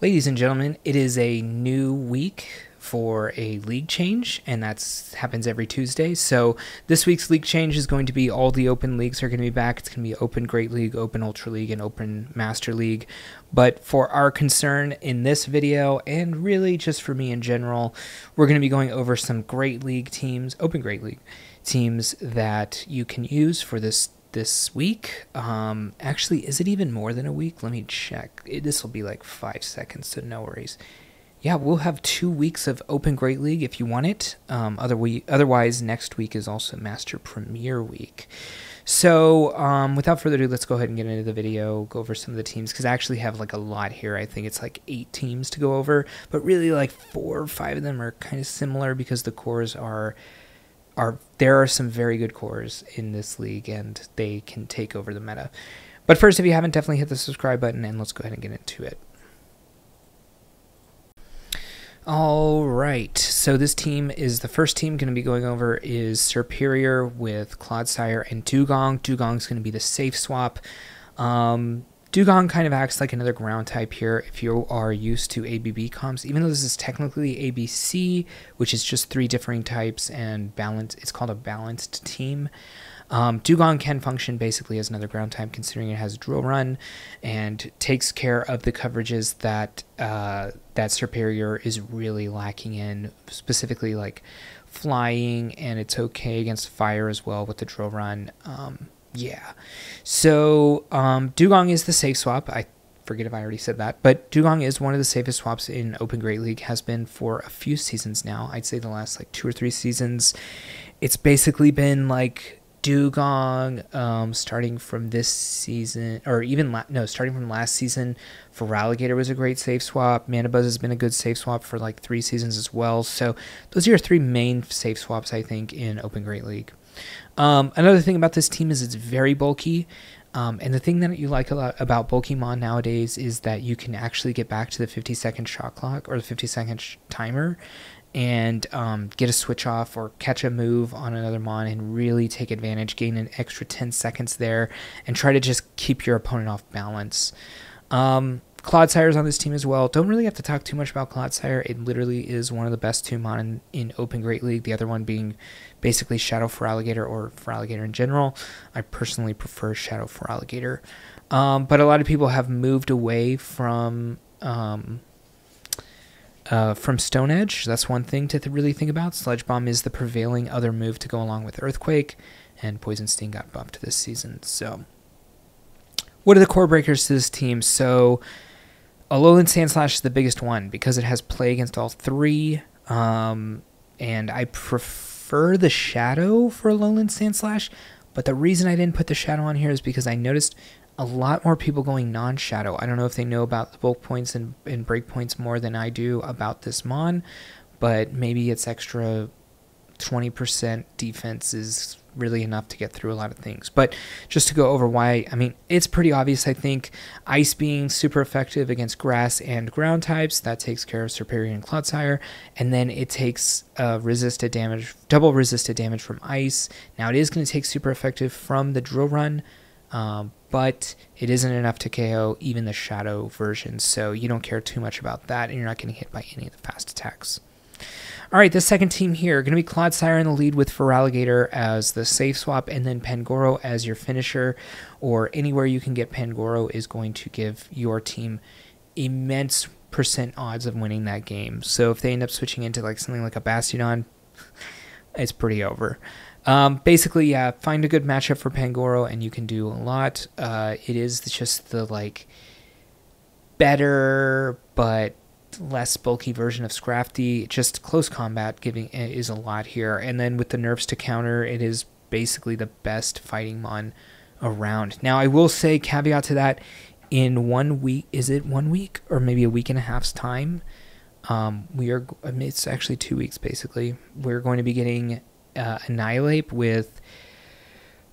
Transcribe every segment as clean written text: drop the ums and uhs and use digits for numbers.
Ladies and gentlemen, it is a new week for a league change, and that happens every Tuesday. So this week's league change is going to be all the open leagues are going to be back. It's going to be Open Great League, Open Ultra League, and Open Master League. But for our concern in this video, and really just for me in general, we're going to be going over some Great League teams, Open Great League teams that you can use for this week. Actually, is it even more than a week? Let me check. This will be like 5 seconds, so no worries. Yeah, we'll have 2 weeks of Open Great League if you want it. Otherwise, next week is also Master Premier Week. So without further ado, let's go ahead and get into the video, go over some of the teams, because I actually have like a lot here. I think it's like 8 teams to go over, but really like 4 or 5 of them are kind of similar because the cores there are some very good cores in this league, and they can take over the meta. But first, if you haven't, definitely hit the subscribe button, and let's go ahead and get into it. All right, so this team is the first team going to be going over is Superior with Clodsire and Dewgong. Dewgong's going to be the safe swap. Dewgong kind of acts like another ground type here if you are used to ABB comps, even though this is technically ABC, which is just 3 differing types and balance. It's called a balanced team. Dewgong can function basically as another ground type, considering it has Drill Run and takes care of the coverages that that Superior is really lacking in, specifically like flying, and it's okay against fire as well with the Drill Run. Yeah, so Dewgong is the safe swap. I forget if I already said that, but Dewgong is one of the safest swaps in Open Great League, has been for a few seasons now. I'd say the last like 2 or 3 seasons. It's basically been like Dewgong starting from this season, or even starting from last season. Feraligatr was a great safe swap. Mandibuzz has been a good safe swap for like 3 seasons as well. So those are your 3 main safe swaps, I think, in Open Great League. Another thing about this team is it's very bulky, and the thing that you like a lot about Bulkymon nowadays is that you can actually get back to the 50-second shot clock or the 50-second timer and get a switch off or catch a move on another Mon and really take advantage, gain an extra 10 seconds there, and try to just keep your opponent off balance. Clodsire's on this team as well. Don't really have to talk too much about Clodsire. It literally is one of the best 2 Mon in Open Great League, the other one being basically Shadow Feraligatr or Feraligatr in general. I personally prefer Shadow Feraligatr. But a lot of people have moved away from Stone Edge. That's one thing to really think about. Sludge Bomb is the prevailing other move to go along with Earthquake, and Poison Sting got buffed this season. So what are the core breakers to this team? So Alolan Sandslash is the biggest one because it has play against all 3, and I prefer the Shadow for Alolan Sandslash, but the reason I didn't put the Shadow on here is because I noticed a lot more people going non-Shadow. I don't know if they know about the bulk points and break points more than I do about this Mon, but maybe its extra 20% defense is really enough to get through a lot of things. But just to go over why, I mean, it's pretty obvious, I think. Ice being super effective against grass and ground types, that takes care of Superior and Clodsire, and then it takes resisted damage, double resisted damage from ice. Now it is going to take super effective from the Drill Run, but it isn't enough to KO even the Shadow version, so you don't care too much about that, and you're not getting hit by any of the fast attacks. All right, the second team here, going to be Clodsire in the lead with Feraligatr as the safe swap, and then Pangoro as your finisher, or anywhere you can get Pangoro is going to give your team immense % odds of winning that game. So if they end up switching into like something like a Bastiodon, it's pretty over. Basically, yeah, find a good matchup for Pangoro, and you can do a lot. It is just the like better but less bulky version of Scrafty. Just close combat is a lot here, and then with the nerfs to counter, it is basically the best fighting Mon around. Now I will say, caveat to that, in 1 week, is it 1 week or maybe a week and a half's time, it's actually 2 weeks basically, we're going to be getting Annihilate with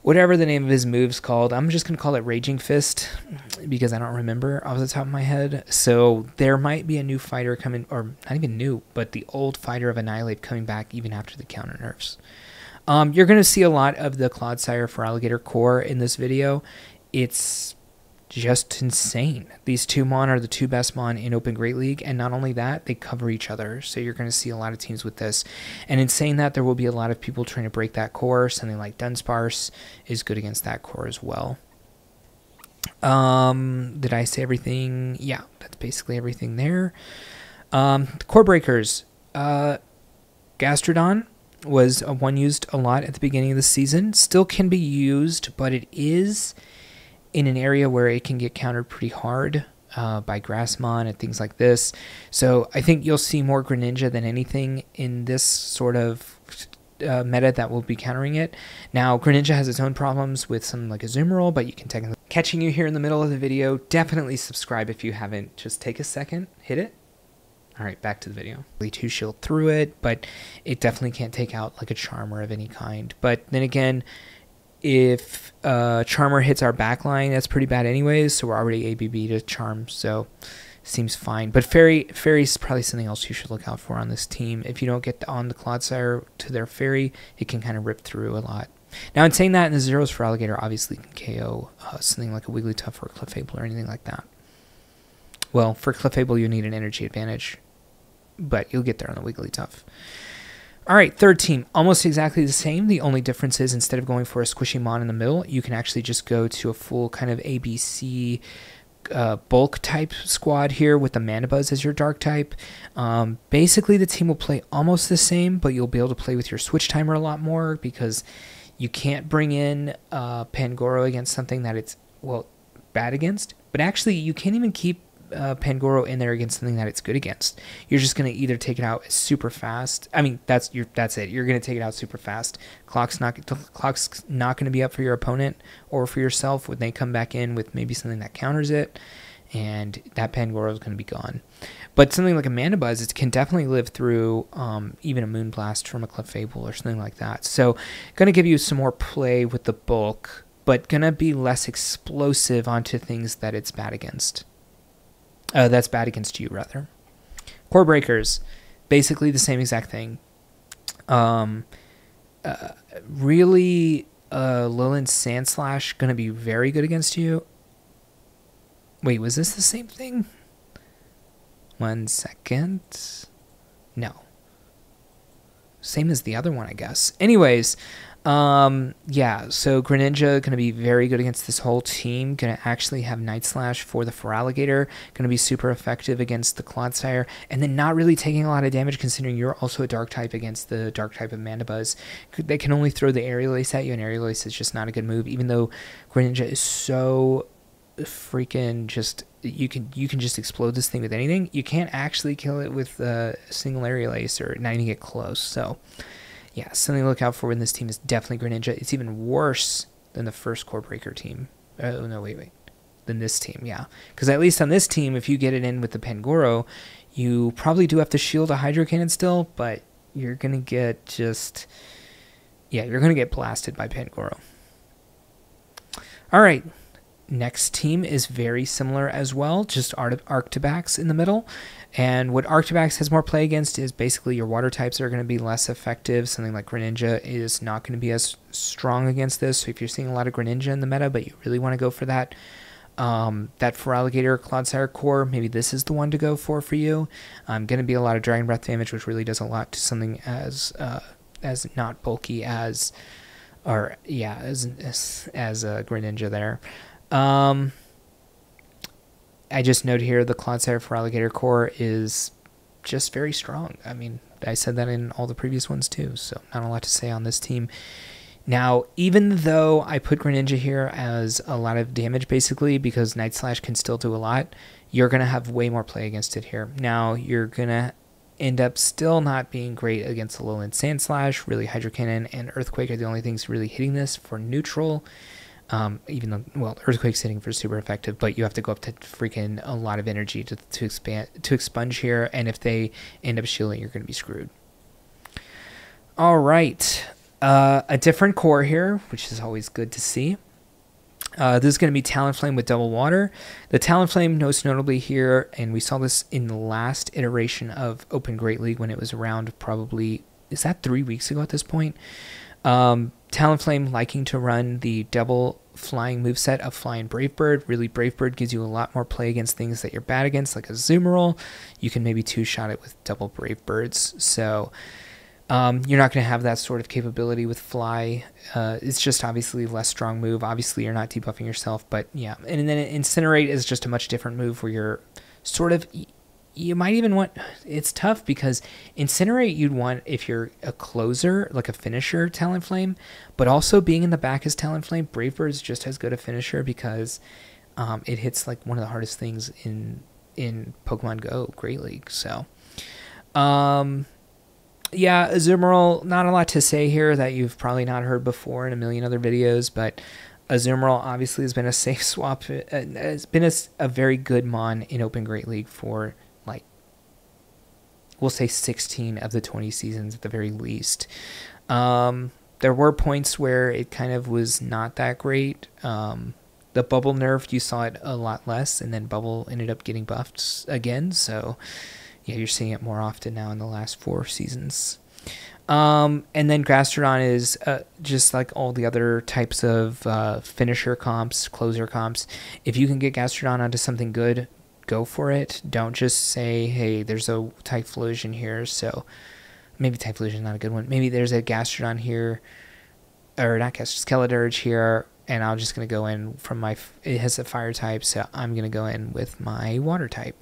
whatever the name of his move's called. I'm just going to call it Raging Fist because I don't remember off the top of my head. So there might be a new fighter coming, or not even new, but the old fighter of Annihilate coming back even after the counter nerfs. You're going to see a lot of the Clodsire Feraligatr core in this video. It's just insane. These two Mon are the two best Mon in Open Great League, and not only that, they cover each other. So you're going to see a lot of teams with this. And in saying that, there will be a lot of people trying to break that core. Something like Dunsparce is good against that core as well. Did I say everything? Yeah, that's basically everything there. Core breakers. Gastrodon was one used a lot at the beginning of the season. Still can be used, but it is in an area where it can get countered pretty hard by Grassmon and things like this. So I think you'll see more Greninja than anything in this sort of meta that will be countering it. Now, Greninja has its own problems with something like Azumarill, but you can technically... Catching you here in the middle of the video, definitely subscribe if you haven't. Just take a second, hit it. All right, back to the video. Two shield through it, but it definitely can't take out like a Charmer of any kind. But then again, if Charmer hits our backline, that's pretty bad anyways, so we're already ABB to Charm, so seems fine. But Fairy's probably something else you should look out for on this team. If you don't get on the Clodsire to their Fairy, it can kind of rip through a lot. Now, in saying that, in the Zeros for Alligator, obviously can KO something like a Wigglytuff or a Clefable or anything like that. Well, for Clefable, you need an energy advantage, but you'll get there on the Wigglytuff. All right, third team, almost exactly the same. The only difference is instead of going for a squishy Mon in the middle, you can actually just go to a full kind of ABC bulk type squad here with the Mandibuzz as your dark type. Basically, the team will play almost the same, but you'll be able to play with your switch timer a lot more because you can't bring in Pangoro against something that it's, well, bad against. But actually, you can't even keep Pangoro in there against something that it's good against. You're just going to either take it out super fast. I mean, that's it. You're going to take it out super fast. Clock's not going to be up for your opponent or for yourself when they come back in with maybe something that counters it, and that Pangoro is going to be gone. But something like a Mandibuzz, it can definitely live through even a Moonblast from a Clefable or something like that. So going to give you some more play with the bulk, but going to be less explosive onto things that it's bad against. That's bad against you, rather. Core breakers, basically the same exact thing. Really, Lowland Sandslash going to be very good against you. Wait, was this the same thing? 1 second. No. Same as the other one, I guess. Anyways, yeah, so Greninja going to be very good against this whole team. Going to actually have Night Slash for the Feraligatr. Going to be super effective against the Clodsire. And then not really taking a lot of damage considering you're also a Dark type against the Dark type of Mandibuzz. They can only throw the Aerial Ace at you, and Aerial Ace is just not a good move. Even though Greninja is so freaking just... You can just explode this thing with anything. You can't actually kill it with a single Aerial Ace or not even get close. So... yeah, something to look out for in this team is definitely Greninja. It's even worse than the first Core Breaker team. Oh, no, wait. Than this team, yeah. Because at least on this team, if you get it in with the Pangoro, you probably do have to shield a Hydro Cannon still, but you're going to get just... yeah, you're going to get blasted by Pangoro. All right. Next team is very similar as well, just Arctibax in the middle. And what Arctibax has more play against is basically your water types are going to be less effective. Something like Greninja is not going to be as strong against this. So if you're seeing a lot of Greninja in the meta, but you really want to go for that Feraligatr Clodsire core, maybe this is the one to go for you. Going to be a lot of Dragon Breath damage, which really does a lot to something as not bulky as, or yeah, as a Greninja there. I just note here the Clodsire Feraligatr core is just very strong. I mean, I said that in all the previous ones too, so not a lot to say on this team. Now, even though I put Greninja here as a lot of damage basically because Night Slash can still do a lot, you're going to have way more play against it here. Now, you're going to end up still not being great against the Lowland Sandslash. Really, Hydro Cannon and Earthquake are the only things really hitting this for neutral. Even though, well, Earthquake's hitting for super effective, but you have to go up to freaking a lot of energy to expunge here, and if they end up shielding, you're going to be screwed. All right, a different core here, which is always good to see. This is going to be Talonflame with Double Water. The Talonflame, most notably here, and we saw this in the last iteration of Open Great League when it was around probably, is that 3 weeks ago at this point? Talonflame liking to run the double flying moveset of Fly and Brave Bird. Really, Brave Bird gives you a lot more play against things that you're bad against, like Azumarill. You can maybe two-shot it with double Brave Birds. So you're not going to have that sort of capability with Fly. It's just obviously less strong move. Obviously, you're not debuffing yourself, but yeah. And then Incinerate is just a much different move where you're sort of... You might even want... It's tough because Incinerate you'd want if you're a closer, like a finisher Talonflame, but also being in the back as Talonflame, Brave Bird is just as good a finisher because it hits like one of the hardest things in Pokemon Go, Great League. So, yeah, Azumarill, not a lot to say here that you've probably not heard before in a million other videos, but Azumarill obviously has been a safe swap. It's been a very good mon in Open Great League for... we'll say 16 of the 20 seasons at the very least. There were points where it kind of was not that great. The Bubble nerfed, you saw it a lot less, and then Bubble ended up getting buffed again. So, yeah, you're seeing it more often now in the last 4 seasons. And then Gastrodon is just like all the other types of finisher comps, closer comps. If you can get Gastrodon onto something good, go for it. Don't just say, hey, there's a Typhlosion here, so maybe Typhlosion is not a good one. Maybe there's a Gastrodon here, or not Gastrodon, Skeledirge here, and I'm just going to go in from my... It has a fire type, so I'm going to go in with my water type.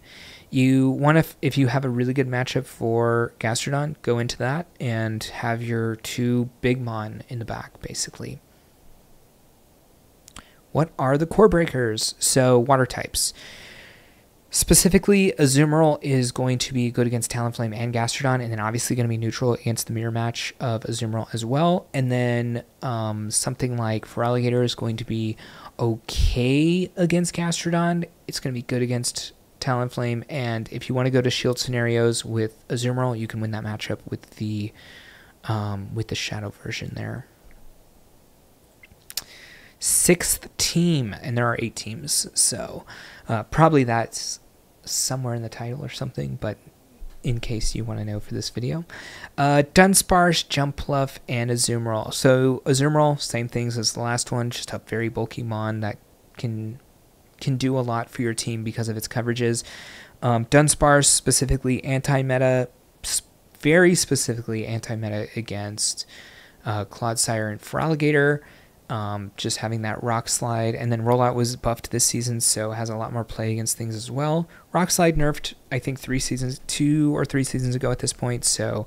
You want to... If you have a really good matchup for Gastrodon, go into that and have your 2 big mon in the back, basically. What are the core breakers? So, water types. Specifically, Azumarill is going to be good against Talonflame and Gastrodon, and then obviously going to be neutral against the mirror match of Azumarill as well. And then something like Feraligatr is going to be okay against Gastrodon. It's going to be good against Talonflame, and if you want to go to shield scenarios with Azumarill, you can win that matchup with the Shadow version there. 6th team, and there are 8 teams, so probably that's somewhere in the title or something, but in case you want to know for this video. Dunsparce, Jumpluff, and Azumarill. So Azumarill, same things as the last one, just a very bulky mon that can do a lot for your team because of its coverages. Dunsparce, specifically anti-meta, very specifically anti-meta against Clodsire and Feraligatr. Just having that Rock Slide, and then Rollout was buffed this season, so it has a lot more play against things as well. Rock Slide nerfed, I think 2 or 3 seasons ago at this point, so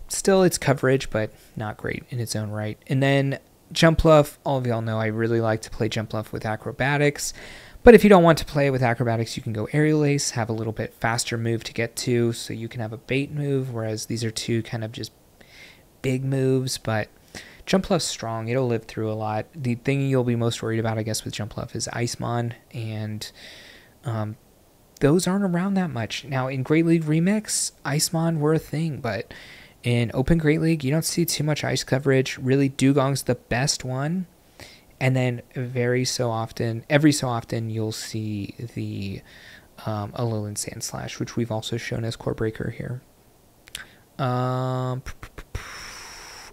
still its coverage, but not great in its own right. And then Jumpluff, all of y'all know I really like to play Jumpluff with Acrobatics, but if you don't want to play with Acrobatics, you can go Aerial Ace, have a little bit faster move to get to, so you can have a bait move, whereas these are 2 kind of just big moves, but Jumpluff's strong. It'll live through a lot. The thing you'll be most worried about, I guess, with Jumpluff is Icemon, and those aren't around that much. Now, in Great League Remix, Icemon were a thing, but in Open Great League, you don't see too much ice coverage. Really, Dugong's the best one, and then every so often, you'll see the Alolan Sandslash, which we've also shown as Core Breaker here.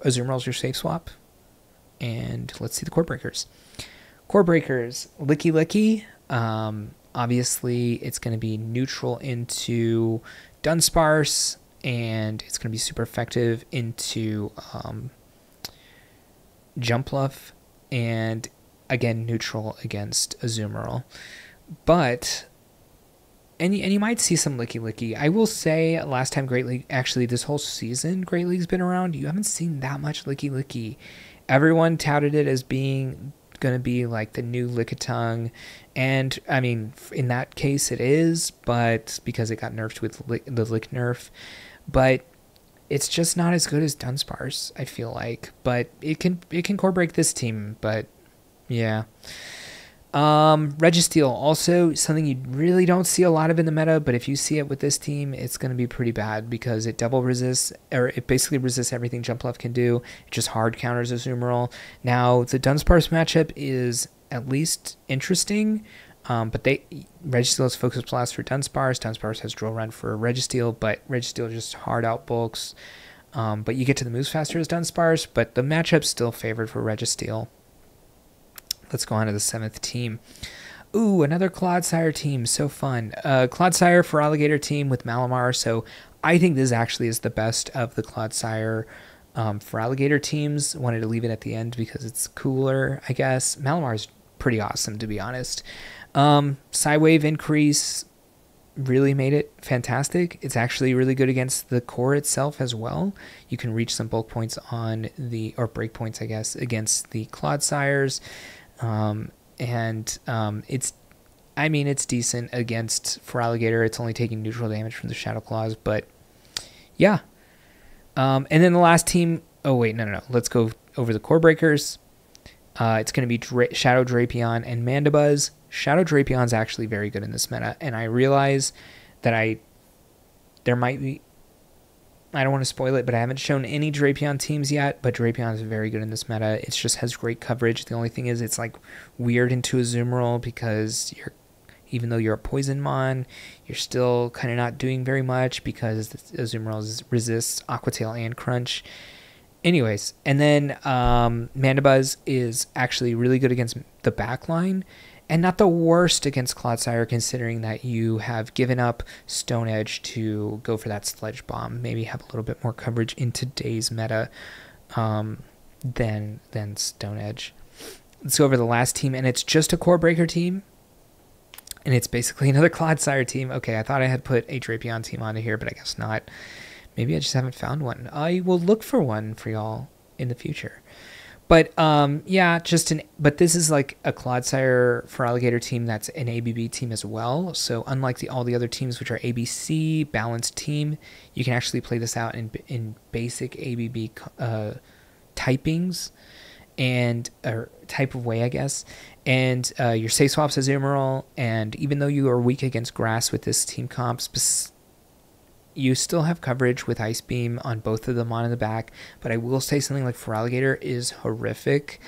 Azumarill's your safe swap. And let's see the core breakers. Core breakers, Licky Licky. Obviously, it's going to be neutral into Dunsparce, and it's going to be super effective into Jumpluff, and again, neutral against Azumarill. But... And you might see some Licky Licky. I will say, last time Great League, actually this whole season Great League's been around, you haven't seen that much Licky Licky. Everyone touted it as being going to be like the new Lickitung, and I mean, in that case it is, but because it got nerfed with the Lick nerf, but it's just not as good as Dunsparce, I feel like. But it can core break this team, but yeah. Registeel, also something you really don't see a lot of in the meta, but if you see it with this team, it's going to be pretty bad because it double resists, or it basically resists everything Jumpluff can do. It just hard counters Azumarill. Now, the Dunsparce matchup is at least interesting, but Registeel has Focus Blast for Dunsparce. Dunsparce has Drill Run for Registeel, but Registeel just hard out bulks. But you get to the moves faster as Dunsparce, but the matchup's still favored for Registeel. Let's go on to the 7th team. Ooh, another Clodsire team. So fun. Clodsire for Alligator team with Malamar. So I think this actually is the best of the Clodsire for Alligator teams. Wanted to leave it at the end because it's cooler, I guess. Malamar's pretty awesome, to be honest. Psywave increase really made it fantastic. It's actually really good against the core itself as well. You can reach some bulk points on the, or break points, I guess, against the Clodsires. It's decent against for Alligator. It's only taking neutral damage from the Shadow Claws, but yeah. And then the last team, oh wait, no. Let's go over the core breakers. It's going to be Shadow Drapion and Mandibuzz. Shadow Drapion's actually very good in this meta, and I realize that there might be, I don't want to spoil it, but I haven't shown any Drapion teams yet, but Drapion is very good in this meta. It just has great coverage. The only thing is it's like weird into Azumarill because even though you're a Poison Mon, you're still kind of not doing very much because Azumarill resists Aqua Tail and Crunch. Anyways, and then Mandibuzz is actually really good against the backline and not the worst against Clodsire, considering that you have given up Stone Edge to go for that Sledge Bomb. Maybe have a little bit more coverage in today's meta than Stone Edge. Let's go over the last team, and it's just a Core Breaker team. And it's basically another Clodsire team. Okay, I thought I had put a Drapion team onto here, but I guess not. Maybe I just haven't found one. I will look for one for y'all in the future. But yeah, but this is like a Clodsire for Alligator team that's an ABB team as well. So unlike all the other teams, which are ABC balanced team, you can actually play this out in basic ABB typings and or type of way, I guess. And your safe swaps Azumarill, and even though you are weak against grass with this team comp, you still have coverage with Ice Beam on both of them on in the back. But I will say something like for Alligator is horrific.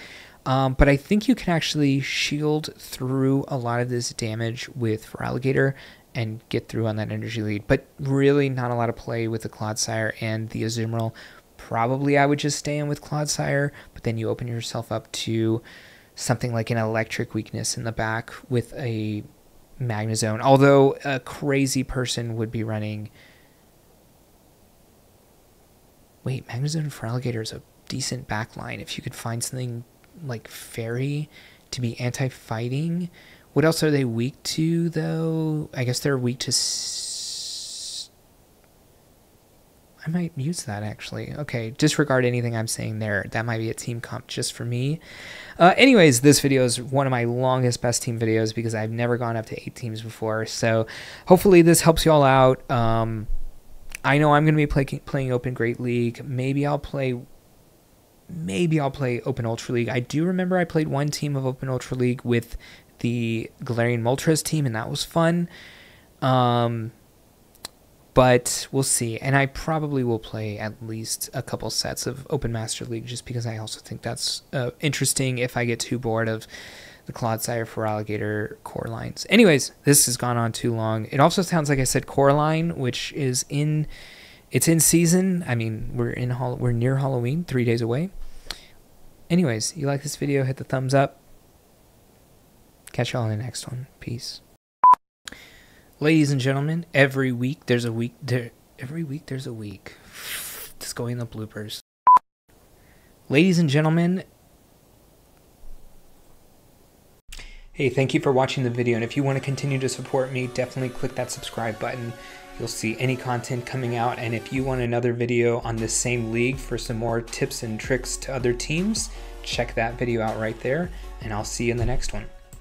But I think you can actually shield through a lot of this damage with for Alligator and get through on that energy lead. But really not a lot of play with the Clodsire and the Azumarill. Probably I would just stay in with Clodsire, but then you open yourself up to something like an electric weakness in the back with a Magnezone. Although a crazy person would be running... Wait, Magnezone for Alligator is a decent backline. If you could find something like Fairy to be anti-fighting. What else are they weak to, though? I guess they're weak to... I might use that, actually. Okay, disregard anything I'm saying there. That might be a team comp just for me. Anyways, this video is one of my longest best team videos because I've never gone up to 8 teams before. So hopefully this helps you all out. I know I'm going to be playing Open Great League. Maybe I'll play Open Ultra League. I do remember I played one team of Open Ultra League with the Galarian Moltres team, and that was fun. But we'll see. And I probably will play at least a couple sets of Open Master League just because I also think that's interesting if I get too bored of the Clodsire for Alligator core lines. Anyways, this has gone on too long. It also sounds like I said core line, which is in season. I mean, we're near Halloween, 3 days away. Anyways, you like this video, hit the thumbs up. Catch y'all in the next one. Peace. Ladies and gentlemen, every week there's a week. Just going in the bloopers. Ladies and gentlemen, hey, thank you for watching the video, and if you want to continue to support me, definitely click that subscribe button. You'll see any content coming out, and if you want another video on this same league for some more tips and tricks to other teams, check that video out right there, and I'll see you in the next one.